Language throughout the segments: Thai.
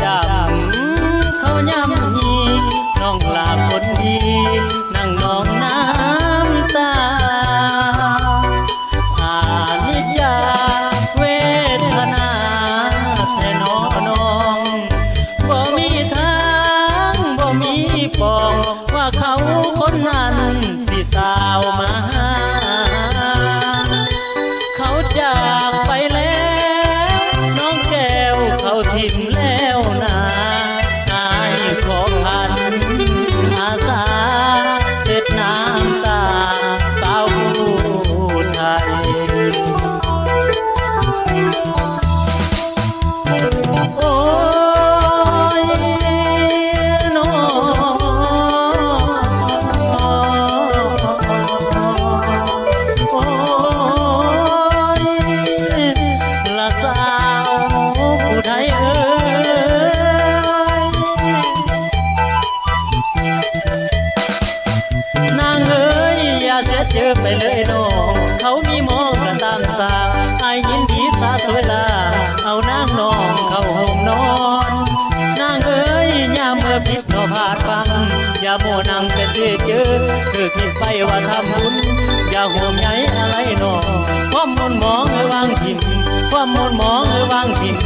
ดำเขาย่ำยีน้องลาคนดีนั่งนองน้ำตาอานิจจาเวทนาแท้น้องบ่มีทางบ่มีปองว่าเขาคนนั้นสิสาวมาเขาจากไปแล้วน้องแก้วเขาทิ่มแล้วนาอายขอพันอาสาเส็ดน้ำตาสาวผู้ไทยโอ้ยน้องโอ้ยละสาวผู้ไทยเอ้ยนางเอ้ยอย่าเสียเจอไปเลยน้องเขามีหมอกันตามสางอายยินดีสาสวยลาเอานางน้องเข้าห้องนอนนางเอ้ยอย่าเมื่อผิดนอพาดฟังอย่าโมนังเป็นเจอคือคิดไปว่าทำบุญอย่าห่วงใยอะไรน้องความมนมองเออวางถิ่มความมนมองเออวางถิ่ม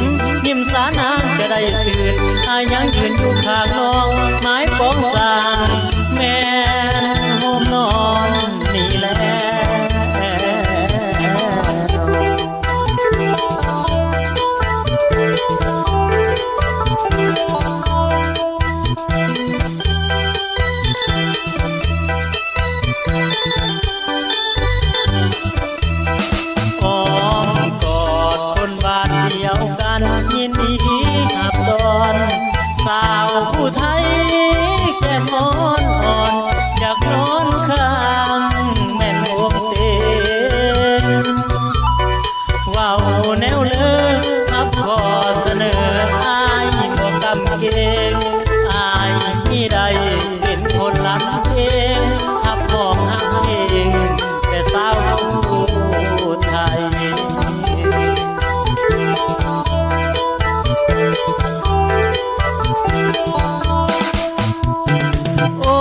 นิ่มสานางจะได้ตื่นอายยังยืนอยู่ข้างน้องไม้ปองสางแม่โฮมนอนนี่แหละอ้อมกอดคนบ้านเดียวกันยินดีหับตอนสาวผู้ไทยแก้มอ่อนอ่อนอยากนอนข้างแม่นวงเตนว้าวแนวเลิกรับขอเสนออายบ่กำเกงอายมีใดเป็นคนรักเองทับห้องหักเองแต่สาวผู้ไทยโอ้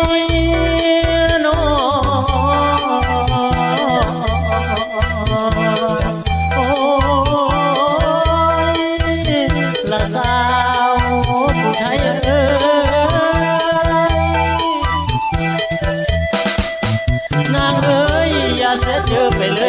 ยน้องโอ้ยละสาวผู้ไทยเอ้ยนางเอ้ยอย่าเสียเจอไปเล